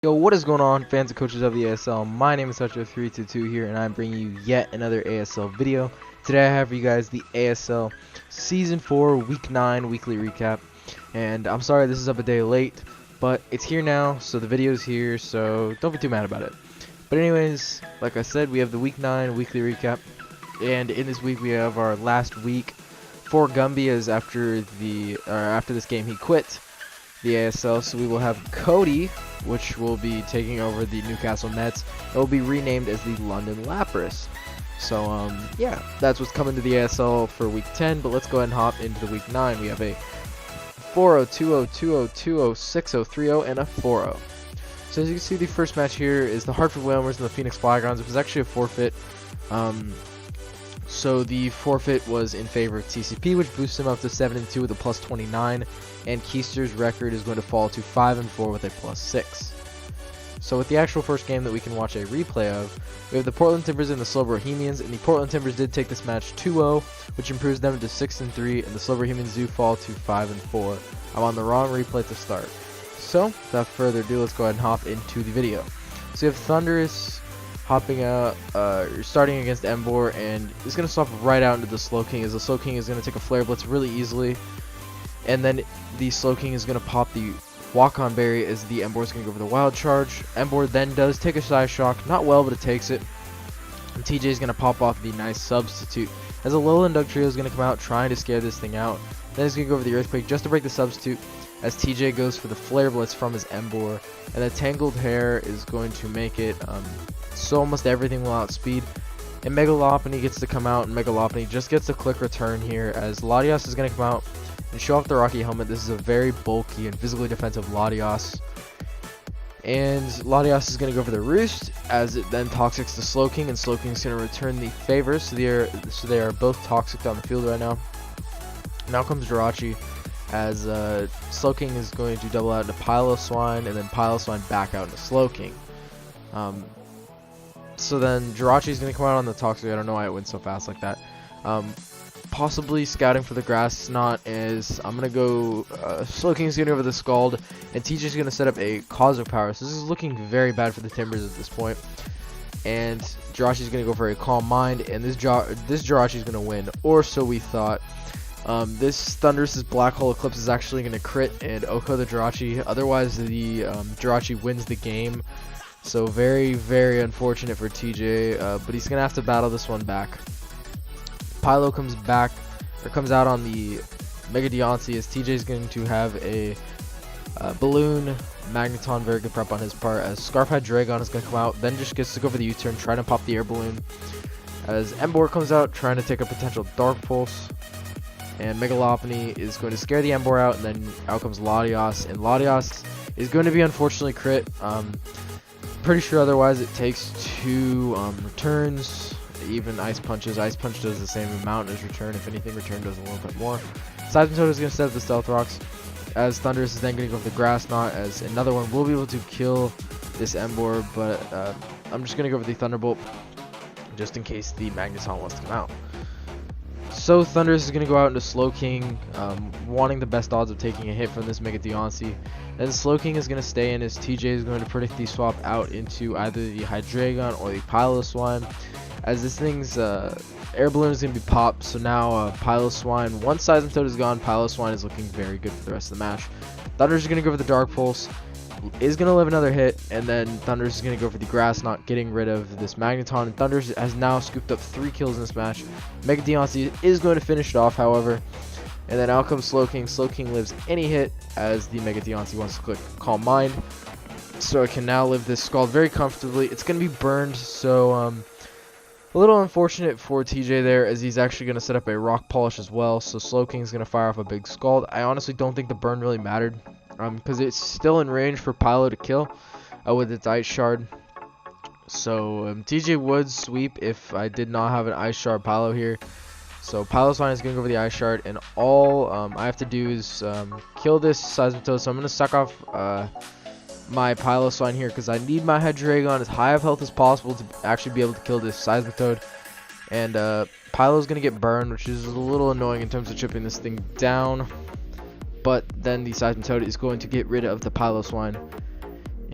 Yo, what is going on, fans and coaches of the ASL? My name is Toucher322 here, and I'm bringing you yet another ASL video. Today I have for you guys the ASL Season 4 Week 9 weekly recap. And I'm sorry this is up a day late, but it's here now, so the video's here, so don't be too mad about it. But anyways, like I said, we have the Week 9 weekly recap. And in this week we have our last week for Gumby, as after this game he quit the ASL, so we will have Cody, which will be taking over the Newcastle Nets. It will be renamed as the London Lapras. So yeah, that's what's coming to the ASL for week 10, but let's go ahead and hop into the week 9. We have a 4-0, 2-0, 2-0, 2-0, 6-0, 3-0, and a 4-0. So as you can see, the first match here is the Hartford Whalers and the Phoenix Flygrounds. It was actually a forfeit. So the forfeit was in favor of TCP, which boosts him up to 7-2 with a plus 29, and Keister's record is going to fall to 5-4 with a plus 6. So with the actual first game that we can watch a replay of, we have the Portland Timbers and the Slow Bohemians, and the Portland Timbers did take this match 2-0, which improves them to 6-3, and the Slow Bohemians do fall to 5-4. I'm on the wrong replay to start. So without further ado, let's go ahead and hop into the video. So you have Thunderous hopping out, starting against Embor, and is going to swap right out into the Slow King, as the Slow King is going to take a Flare Blitz really easily, and then the Slow King is going to pop the Walk-On Berry as the Embor is going to go for the Wild Charge. Embor then does take a Side Shock, not well, but it takes it, and TJ is going to pop off the nice Substitute, as a Lowland Dugtrio is going to come out trying to scare this thing out. Then he's going to go for the Earthquake just to break the Substitute, as TJ goes for the Flare Blitz from his Embor, and the Tangled Hair is going to make it so almost everything will outspeed, and Megalopony gets to come out, and Megalopony just gets a quick return here, as Latios is going to come out and show off the Rocky Helmet. This is a very bulky and physically defensive Latios, and Latios is going to go for the Roost, as it then Toxics the Slow King, and Slow King is going to return the favor, so they are both toxic on the field right now. Now comes Jirachi, as Slow King is going to double out into Piloswine, and then Piloswine back out into Slow King. So then Jirachi is going to come out on the Toxic. I don't know why it went so fast like that. Possibly scouting for the Grass Snot, as I'm going to go, Slow King is going to go over the Scald, and TJ is going to set up a Cosmic Power. So this is looking very bad for the Timbers at this point. And Jirachi is going to go for a Calm Mind, and this Jirachi is going to win, or so we thought. This Thunderous' Black Hole Eclipse is actually going to crit and Oko the Jirachi, otherwise the Jirachi wins the game. So very, very unfortunate for TJ, but he's going to have to battle this one back. Pylo comes out on the Mega Deontay, as TJ is going to have a Balloon Magneton, very good prep on his part, as Scarf-Eyed Dragon is going to come out, then just gets to go for the U-turn, trying to pop the Air Balloon, as Embor comes out, trying to take a potential Dark Pulse, and Megalopony is going to scare the Embor out, and then out comes Latios, and Latios is going to be unfortunately crit. Pretty sure otherwise it takes 2 returns, even Ice Punches. Ice Punch does the same amount as Return. If anything, Return does a little bit more. Seismitoad is going to set up the Stealth Rocks, as Thunderous is then going to go for the Grass Knot, as another one will be able to kill this Embor, but I'm just going to go for the Thunderbolt, just in case the Magneton wants to come out. So Thunderous is going to go out into Slow King, wanting the best odds of taking a hit from this Mega Deontay. Then Slow King is going to stay in, as TJ is going to predict the swap out into either the Hydreigon or the Piloswine, as this thing's Air Balloon is going to be popped. So now Piloswine, once Seismitoad is gone, Piloswine is looking very good for the rest of the match. Thunderous is going to go for the Dark Pulse, is going to live another hit, and then Thunderous is going to go for the Grass Knot, getting rid of this Magneton, and Thunderous has now scooped up 3 kills in this match. Mega Deontay is going to finish it off, however, and then out comes Slow King. Slow King lives any hit, as the Mega Deontay wants to click Calm Mind, so it can now live this Scald very comfortably. It's going to be burned, so a little unfortunate for TJ there, as he's actually going to set up a Rock Polish as well, so Slow King is going to fire off a big Scald. I honestly don't think the burn really mattered, because it's still in range for Pylo to kill with its Ice Shard. So TJ would sweep if I did not have an Ice Shard Pylo here. So Piloswine is going to go over the Ice Shard, and all I have to do is kill this Seismitoad. So I'm going to suck off my Piloswine here, because I need my Hydreigon as high of health as possible to actually be able to kill this Seismitoad. And Pylo is going to get burned, which is a little annoying in terms of chipping this thing down. But then the Seismitoad is going to get rid of the Piloswine.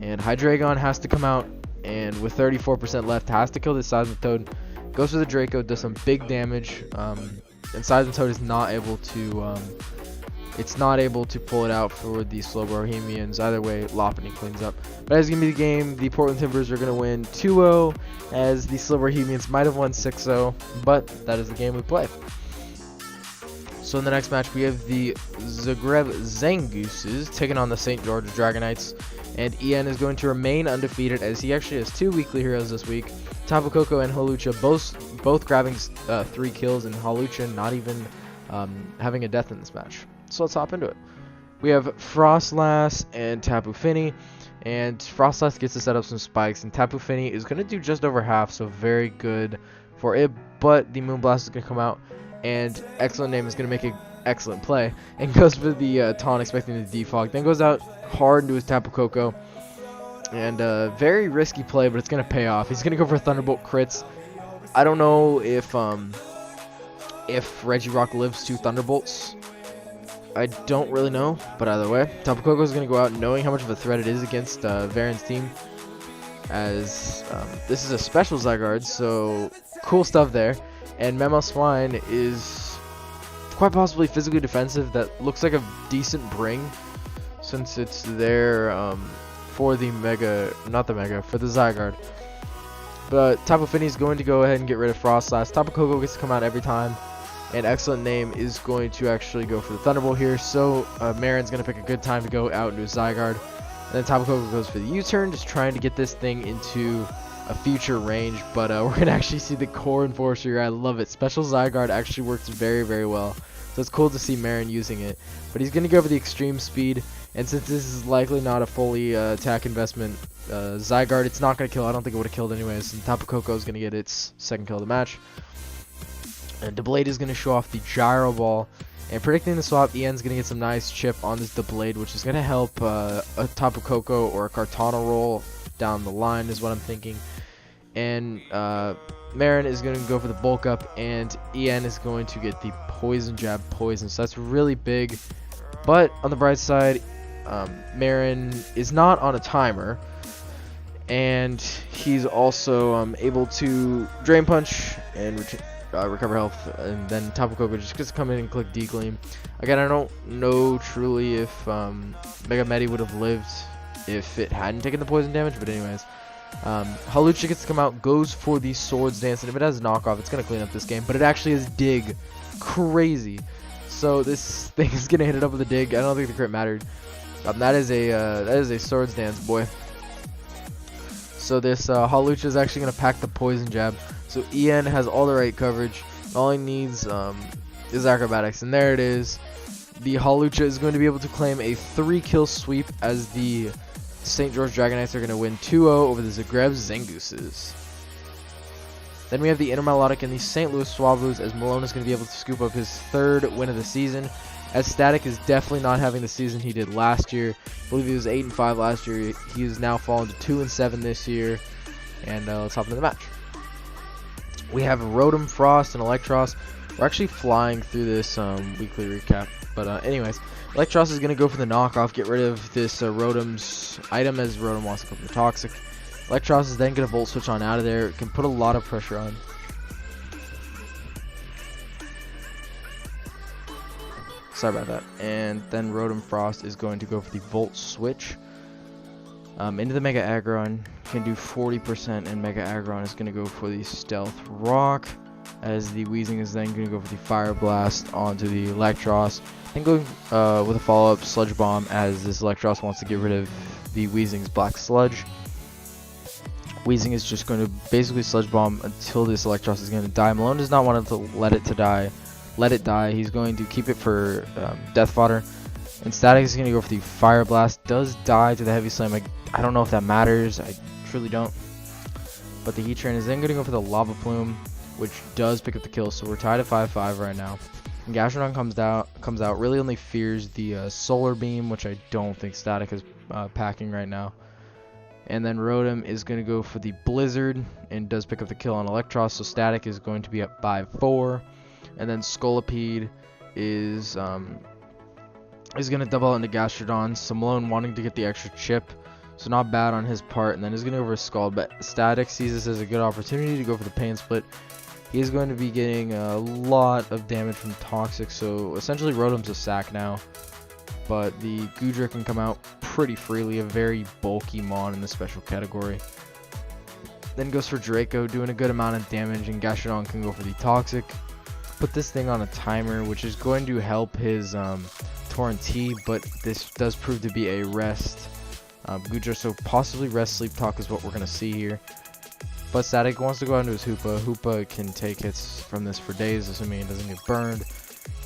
And Hydreigon has to come out, and with 34% left, has to kill this Seismitoad. Goes for the Draco, does some big damage, and Seismitoad is not able to, it's not able to pull it out for the slow Bohemians. Either way, Lopunny cleans up. But as going to be the game, the Portland Timbers are going to win 2-0, as the slow Bohemians might have won 6-0, but that is the game we play. So in the next match, we have the Zagreb Zangooses taking on the St. George Dragonites, and Ian is going to remain undefeated, as he actually has 2 weekly heroes this week. Tapu Koko and Hawlucha both grabbing 3 kills, and Hawlucha not even having a death in this match. So let's hop into it. We have Frostlass and Tapu Fini, and Frostlass gets to set up some spikes, and Tapu Fini is going to do just over half, so very good for it, but the Moonblast is going to come out, and Excellent Name is going to make an excellent play, and goes for the taunt, expecting the defog, then goes out hard into his Tapu Koko, and very risky play, but it's going to pay off. He's going to go for Thunderbolt crits. I don't know if Regirock lives to Thunderbolts. I don't really know, but either way, Tapu Koko is going to go out knowing how much of a threat it is against Varen's team, as this is a special Zygarde, so cool stuff there. And Mamoswine is quite possibly physically defensive. That looks like a decent bring, since it's there for the for the Zygarde. But Tapu Fini is going to go ahead and get rid of Frostlass. Tapu Koko gets to come out every time. And Excellent Name is going to actually go for the Thunderbolt here. So Marin's going to pick a good time to go out into his Zygarde. And then Tapu Koko goes for the U-turn, just trying to get this thing into a future range. But we're going to actually see the Core Enforcer here. I love it. Special Zygarde actually works very, very well. So it's cool to see Marin using it. But he's going to go for the Extreme Speed. And since this is likely not a fully attack investment Zygarde, it's not going to kill. I don't think it would have killed anyways. And Tapu Koko is going to get its second kill of the match. And Deblade is going to show off the Gyro Ball. And predicting the swap, Ian's going to get some nice chip on this Deblade, which is going to help a Tapu Koko or a Kartana roll down the line, is what I'm thinking. And Marin is going to go for the Bulk Up, and Ian is going to get the Poison Jab Poison. So that's really big. But on the bright side, Marin is not on a timer. And he's also able to Drain Punch and recover health, and then Tapu Koko just gets to come in and click D-Gleam. Again, I don't know truly if Mega Medi would have lived if it hadn't taken the poison damage, but anyways. Hawlucha gets to come out, goes for the Swords Dance, and if it has knockoff, it's going to clean up this game, but it actually is Dig. Crazy. So this thing is going to hit it up with a Dig. I don't think the crit mattered. That is a Swords Dance, boy. So this Hawlucha is actually going to pack the Poison Jab. So Ian has all the right coverage. All he needs is Acrobatics. And there it is. The Hawlucha is going to be able to claim a 3-kill sweep, as the St. George Dragonites are going to win 2-0 over the Zagreb Zangooses. Then we have the Intermelodic and the St. Louis Swablues, as Malone is going to be able to scoop up his 3rd win of the season. As Static is definitely not having the season he did last year. I believe he was 8-5 last year. He has now fallen to 2-7 this year. And let's hop into the match. We have Rotom, Frost, and Electros. We're actually flying through this weekly recap. But anyways, Electros is going to go for the knockoff, get rid of this Rotom's item, as Rotom wants to go for the Toxic. Electros is then going to Volt Switch on out of there. It can put a lot of pressure on. Sorry about that. And then Rotom Frost is going to go for the Volt Switch. Into the Mega Aggron, can do 40%, and Mega Aggron is going to go for the Stealth Rock, as the Weezing is then going to go for the Fire Blast onto the Electros, and going with a follow-up Sludge Bomb, as this Electros wants to get rid of the Weezing's Black Sludge. Weezing is just going to basically Sludge Bomb until this Electros is going to die. Malone does not want to let it die. He's going to keep it for Death Fodder. And Static is going to go for the Fire Blast. Does die to the Heavy Slam. I don't know if that matters. I truly don't. But the Heatran is then going to go for the Lava Plume, which does pick up the kill. So we're tied at 5-5 right now. And Gastrodon comes out. Really only fears the Solar Beam, which I don't think Static is packing right now. And then Rotom is going to go for the Blizzard and does pick up the kill on Electros. So Static is going to be up 5-4. And then Scolipede is going to double out into Gastrodon. So Malone wanting to get the extra chip. So not bad on his part. And then he's going to go for a Scald, but Static sees this as a good opportunity to go for the Pain Split. He is going to be getting a lot of damage from Toxic, so essentially Rotom's a sack now. But the Goodra can come out pretty freely, a very bulky Mon in the special category. Then goes for Draco, doing a good amount of damage, and Gastrodon can go for the Toxic. Put this thing on a timer, which is going to help his Torrent T, but this does prove to be a rest Goodra, so possibly rest Sleep Talk is what we're going to see here. But Static wants to go out into his Hoopa. Hoopa can take hits from this for days, assuming it doesn't get burned.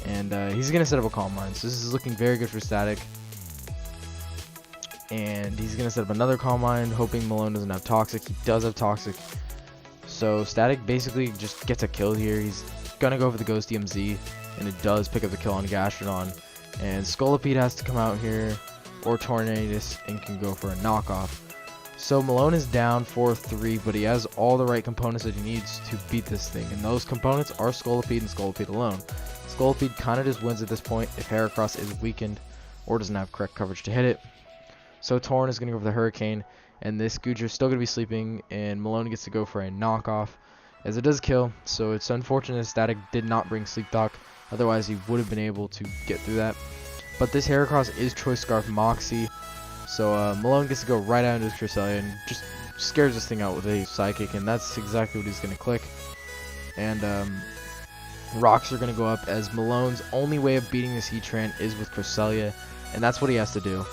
And he's going to set up a Calm Mind, so this is looking very good for Static. And he's going to set up another Calm Mind, hoping Malone doesn't have Toxic. He does have Toxic. So Static basically just gets a kill here. He's going to go for the Ghost DMZ, and it does pick up the kill on Gastrodon. And Scolipede has to come out here, or Tornadus, and can go for a knockoff. So Malone is down 4-3, but he has all the right components that he needs to beat this thing. And those components are Scolipede and Scolipede alone. Scolipede kind of just wins at this point if Heracross is weakened or doesn't have correct coverage to hit it. So Torn is going to go for the Hurricane, and this Goodra is still going to be sleeping, and Malone gets to go for a knockoff, as it does kill. So it's unfortunate Static did not bring Sleep Talk, otherwise he would have been able to get through that. But this Heracross is Choice Scarf Moxie, so Malone gets to go right out into his Cresselia and just scares this thing out with a Psychic, and that's exactly what he's going to click. And rocks are going to go up, as Malone's only way of beating this Heatran is with Cresselia, and that's what he has to do.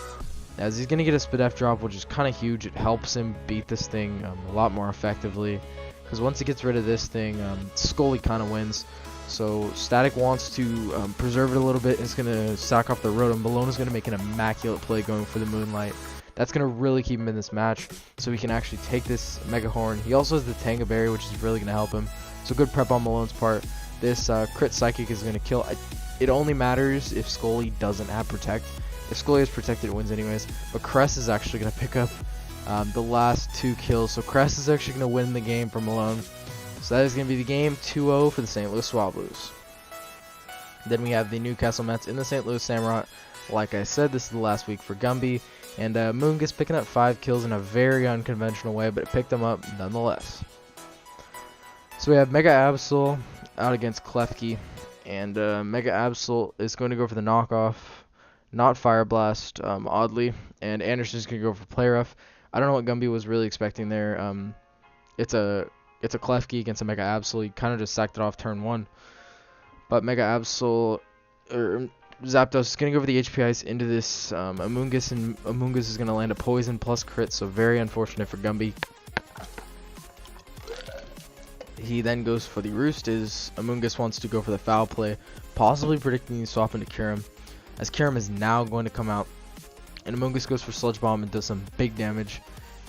As he's going to get a Spadef drop, which is kind of huge. It helps him beat this thing a lot more effectively, because once he gets rid of this thing, Scully kind of wins. So Static wants to preserve it a little bit. It's going to sack off the Rotom. Malone is going to make an immaculate play going for the Moonlight. That's going to really keep him in this match, so he can actually take this Mega Horn. He also has the Tanga Berry, which is really going to help him. So good prep on Malone's part. This crit Psychic is going to kill. It only matters if Scully doesn't have Protect. If Scully is protected, it wins anyways. But Cress is actually going to pick up the last 2 kills. So Cress is actually going to win the game for Malone. So that is going to be the game, 2-0 for the St. Louis Swablues. Then we have the Newcastle Mets in the St. Louis Samurott. Like I said, this is the last week for Gumby. And Moon gets picking up 5 kills in a very unconventional way, but it picked them up nonetheless. So we have Mega Absol out against Klefki. And Mega Absol is going to go for the knockoff. Not Fire Blast, oddly, and Anderson's gonna go for Play Rough. I don't know what Gumby was really expecting there. It's a Klefki against a Mega Absol. He kind of just sacked it off turn 1, but Mega Absol or Zapdos is gonna go for the HP Ice into this Amoonguss, and Amoonguss is gonna land a Poison plus crit. So very unfortunate for Gumby. He then goes for the Roost. As Amoonguss wants to go for the Foul Play, possibly predicting the swap into Kyurem. As Kyurem is now going to come out, and Amoonguss goes for Sludge Bomb and does some big damage.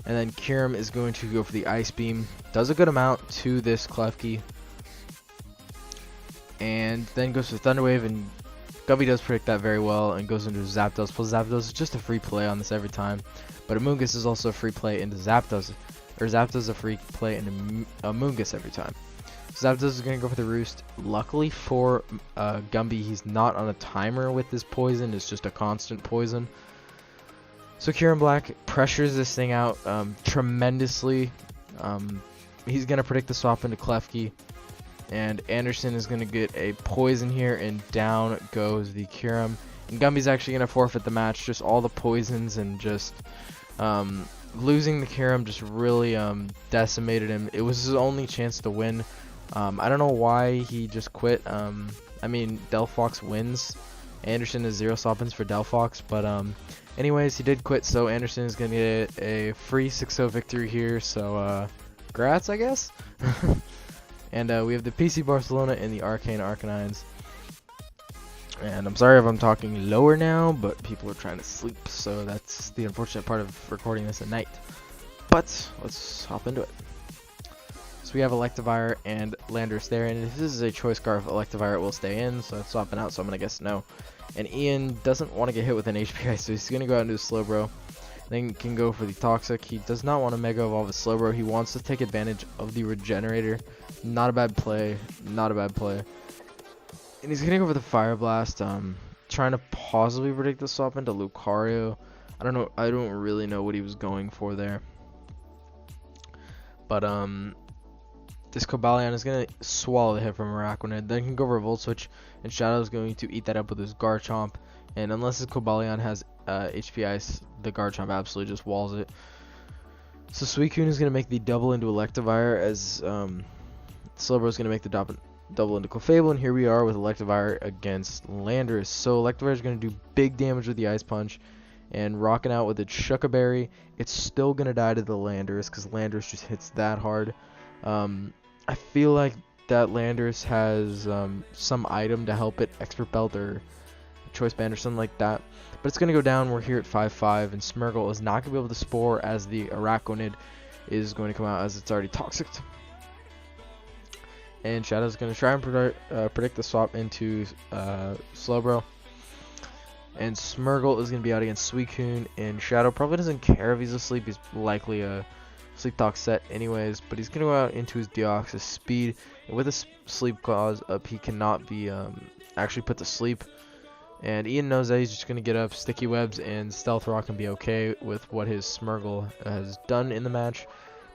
And then Kyurem is going to go for the Ice Beam, does a good amount to this Klefki, and then goes for Thunder Wave, and Gumby does predict that very well and goes into Zapdos. Plus Zapdos is just a free play on this every time, but Amoonguss is also a free play into Zapdos, or Zapdos is a free play into Amoonguss every time. Zapdos is going to go for the Roost. Luckily for Gumby, he's not on a timer with this poison. It's just a constant poison. So Kyurem Black pressures this thing out tremendously. He's going to predict the swap into Klefki. And Anderson is going to get a poison here, and down goes the Kyurem. And Gumby's actually going to forfeit the match. Just all the poisons and just losing the Kyurem just really decimated him. It was his only chance to win. I don't know why he just quit. I mean, Delphox wins. Anderson is 0 stoppins for Delphox, but anyways, he did quit, so Anderson is going to get a free 6-0 victory here, so grats, I guess. And we have the PC Barcelona and the Arcane Archives. And I'm sorry if I'm talking lower now, but people are trying to sleep, so that's the unfortunate part of recording this at night. But let's hop into it. So we have Electivire and Landorus there, and if this is a Choice Scarf, Electivire will stay in, so it's swapping out, so I'm going to guess no. And Ian doesn't want to get hit with an HPI, so he's going to go out and do a Slowbro. Then can go for the Toxic. He does not want to Mega Evolve a Slowbro. He wants to take advantage of the Regenerator. Not a bad play. Not a bad play. And he's going to go for the Fire Blast, trying to possibly predict the swap into Lucario. I don't know. I don't really know what he was going for there. But this Cobalion is gonna swallow the hit from Araquanid. Then can go for a Volt Switch, and Shadow is going to eat that up with his Garchomp. And unless this Cobalion has HP Ice, the Garchomp absolutely just walls it. So Suicune is gonna make the double into Electivire, as Slowbro is gonna make the double into Clefable, and here we are with Electivire against Landorus. So Electivire is going to do big damage with the Ice Punch, and rocking out with its Shuca Berry. It's still going to die to the Landorus, because Landorus just hits that hard. I feel like that Landorus has some item to help it, Expert Belt or Choice Band or something like that. But it's going to go down. We're here at 5-5, and Smeargle is not going to be able to Spore, as the Araquanid is going to come out, as it's already Toxic. And Shadow's going to try and predict the swap into Slowbro. And Smeargle is going to be out against Suicune. And Shadow probably doesn't care if he's asleep. He's likely a Sleep Talk set anyways. But he's going to go out into his Deoxys Speed. And with a Sleep Clause up, he cannot be actually put to sleep. And Ian knows that he's just going to get up Sticky Webs and Stealth Rock and be okay with what his Smeargle has done in the match.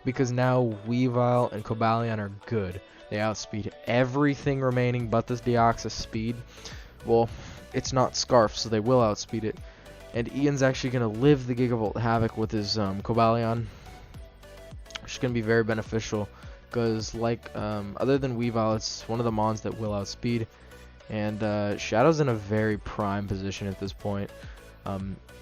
Because now Weavile and Cobalion are good. They outspeed everything remaining but this Deoxys Speed. Well, it's not Scarf, so they will outspeed it. And Ian's actually going to live the Gigavolt Havoc with his Cobalion, which is going to be very beneficial. Because, like, other than Weavile, it's one of the Mons that will outspeed. And Shadow's in a very prime position at this point.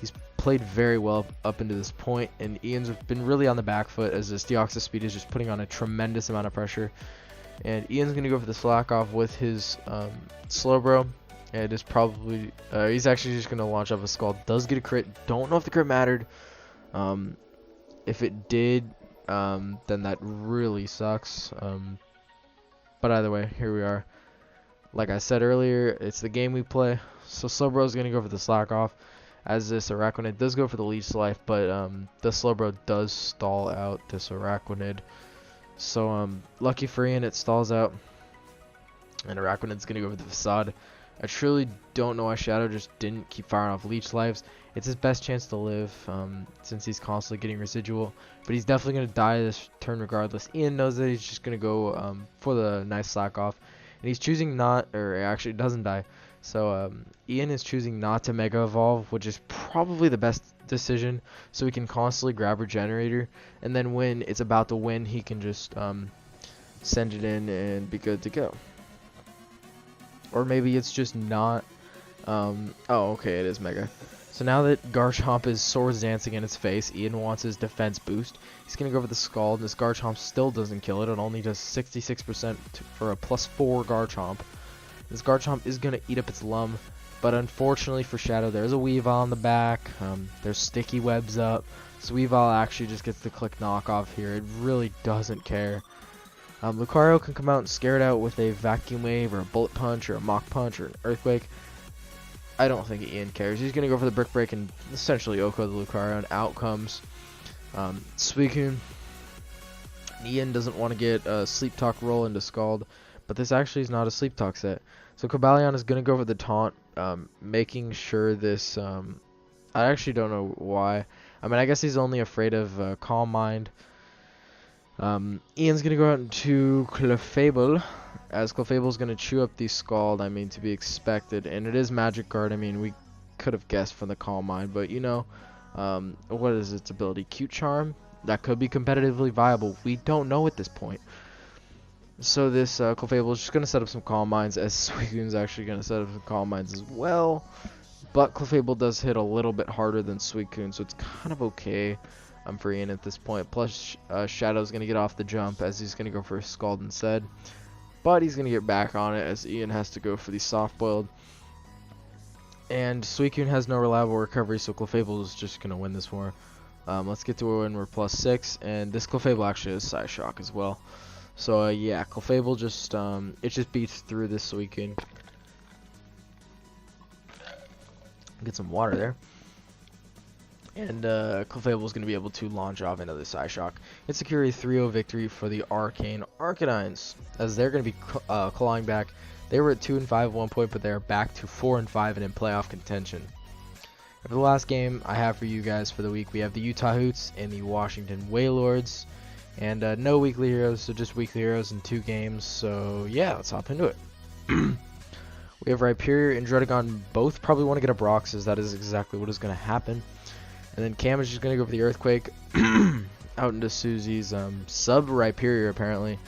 He's played very well up into this point, and Ian's been really on the back foot, as this Deoxys Speed is just putting on a tremendous amount of pressure. And Ian's going to go for the Slack Off with his Slowbro. It is probably, he's actually just going to launch off a Scald. Does get a crit. Don't know if the crit mattered. If it did, then that really sucks. But either way, here we are. Like I said earlier, it's the game we play. So Slowbro is going to go for the Slack Off, as this Araquanid does go for the Leech Life, but the Slowbro does stall out this Araquanid. So lucky for Ian, it stalls out, and Araquanid's going to go for the Facade. I truly don't know why Shadow just didn't keep firing off Leech Lives. It's his best chance to live, since he's constantly getting residual, but he's definitely going to die this turn regardless. Ian knows that he's just going to go for the nice Slack Off, and he's choosing not, or actually doesn't die. So Ian is choosing not to Mega Evolve, which is probably the best decision, so he can constantly grab Regenerator, and then when it's about to win, he can just send it in and be good to go. Or maybe it's just not. Oh, okay, it is Mega. So now that Garchomp is Swords Dancing in its face, Ian wants his defense boost. He's going to go for the Scald. This Garchomp still doesn't kill it. It only does 66% for a +4 Garchomp. This Garchomp is going to eat up its Lum, but unfortunately for Shadow, there's a Weavile on the back. There's Sticky Webs up. So Weavile actually just gets the click knockoff here. It really doesn't care. Lucario can come out and scare it out with a Vacuum Wave or a Bullet Punch or a Mach Punch or an Earthquake. I don't think Ian cares. He's going to go for the Brick Break and essentially Oko the Lucario, and out comes Suicune. Ian doesn't want to get a Sleep Talk roll into Scald, but this actually is not a Sleep Talk set. So Cobalion is going to go for the Taunt, making sure this, I actually don't know why. I mean, I guess he's only afraid of Calm Mind. Ian's going to go out into Clefable, as Clefable is going to chew up the Scald, I mean, to be expected. And it is Magic Guard. I mean, we could have guessed from the Calm Mind, but you know, what is its ability? Cute Charm? That could be competitively viable. We don't know at this point. So this Clefable is just going to set up some Calm Minds, as Suicune's actually going to set up some Calm Minds as well. But Clefable does hit a little bit harder than Suicune, so it's kind of okay for Ian at this point. Plus, Shadow's going to get off the jump, as he's going to go for a Scald instead. But he's going to get back on it, as Ian has to go for the Soft Boiled. And Suicune has no reliable recovery, so Clefable is just going to win this war. Let's get to when we're +6, and this Clefable actually has Psyshock as well. So yeah, Clefable just it just beats through this Suicune. Get some water there. And Clefable is going to be able to launch off into the Psyshock. It's secure a 3-0 victory for the Arcane Archives, as they're going to be clawing back. They were at 2-5 at one point, but they're back to 4-5 and in playoff contention. For the last game I have for you guys for the week, we have the Utah Hoots and the Washington Whalers. And no weekly heroes, so just weekly heroes in 2 games. So yeah, let's hop into it. We have Rhyperior and Dredagon both probably want to get a Brox, as that is exactly what is going to happen. And then Cam is just going to go for the Earthquake out into Susie's sub Rhyperior apparently.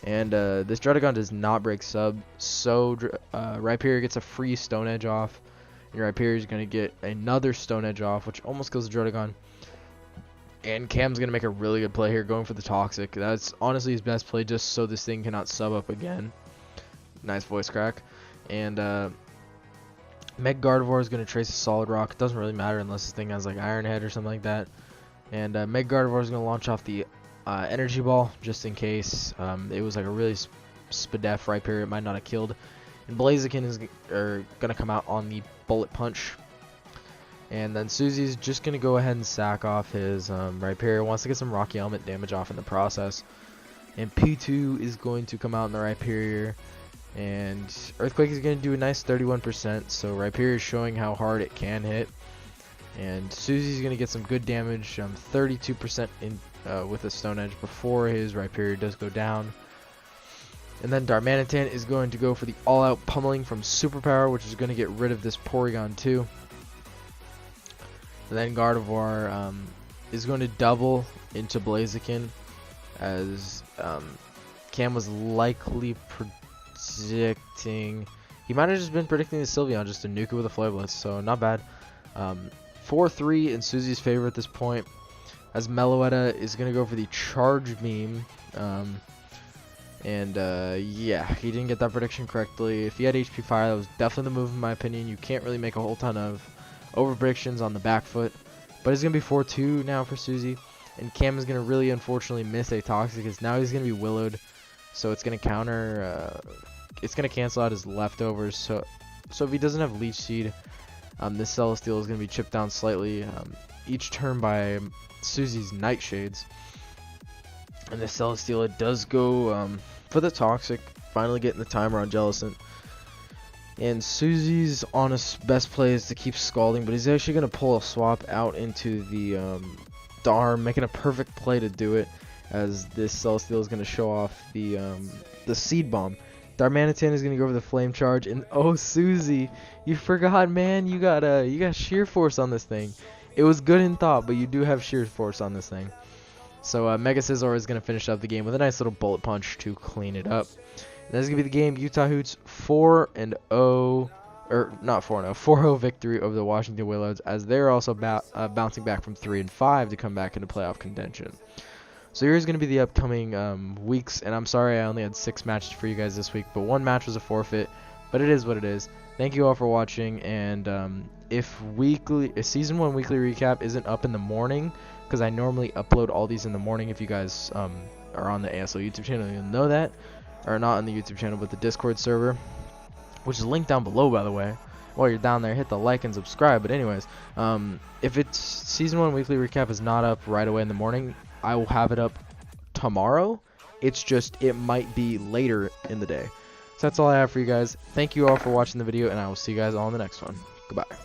And this Dredagon does not break sub, so Rhyperior gets a free Stone Edge off. And Rhyperior is going to get another Stone Edge off, which almost kills the Dredagon. And Cam's going to make a really good play here, going for the Toxic. That's honestly his best play, just so this thing cannot sub up again. Nice voice crack. And Meg Gardevoir is going to trace a Solid Rock. It doesn't really matter unless this thing has like Iron Head or something like that. And Meg Gardevoir is going to launch off the Energy Ball, just in case it was like a really spadef Rhyperior, it might not have killed. And Blaziken is going to come out on the Bullet Punch. And then Susie's just going to go ahead and sack off his Rhyperior. Wants to get some Rocky Element damage off in the process. And P2 is going to come out in the Rhyperior. And Earthquake is going to do a nice 31%. So Rhyperior is showing how hard it can hit. And Susie's going to get some good damage, 32% in with a Stone Edge before his Rhyperior does go down. And then Darmanitan is going to go for the all-out pummeling from Superpower, which is going to get rid of this Porygon too. And then Gardevoir is going to double into Blaziken, as Cam was likely predicting. He might have just been predicting the Sylveon just to nuke it with a Flare Blitz, so not bad. 4-3 in Susie's favor at this point, as Meloetta is going to go for the Charge Beam. Yeah, he didn't get that prediction correctly. If he had HP Fire, that was definitely the move in my opinion. You can't really make a whole ton of over predictions on the back foot. But it's going to be 4-2 now for Susie. And Cam is going to really unfortunately miss a Toxic, because now he's going to be Willowed. So it's going to counter, it's going to cancel out his leftovers. So if he doesn't have Leech Seed, this Celesteal is going to be chipped down slightly each turn by Susie's Nightshades. And the Celesteal, it does go for the Toxic, finally getting the timer on Jellicent. And Susie's honest best play is to keep Scalding, but he's actually going to pull a swap out into the Darm, making a perfect play to do it, as this Celesteal is going to show off the Seed Bomb. Darmanitan is going to go over the Flame Charge, and oh Susie, you forgot, man, you got Sheer Force on this thing. It was good in thought, but you do have Sheer Force on this thing. So Mega Scizor is going to finish up the game with a nice little Bullet Punch to clean it up. And that's going to be the game. Utah Hoots 4-0, or not 4-0, 4-0 victory over the Washington Whalers, as they're also bouncing back from 3-5 to come back into playoff contention. So here's going to be the upcoming weeks, and I'm sorry I only had 6 matches for you guys this week, but 1 match was a forfeit, but it is what it is. Thank you all for watching, and if Season 1 weekly recap isn't up in the morning, because I normally upload all these in the morning, if you guys are on the ASL YouTube channel, you'll know that, or not on the YouTube channel, but the Discord server, which is linked down below, by the way. While you're down there, hit the like and subscribe. But anyways, if it's Season 1 weekly recap is not up right away in the morning, I will have it up tomorrow. It's just, it might be later in the day. So that's all I have for you guys. Thank you all for watching the video, and I will see you guys all in the next one. Goodbye.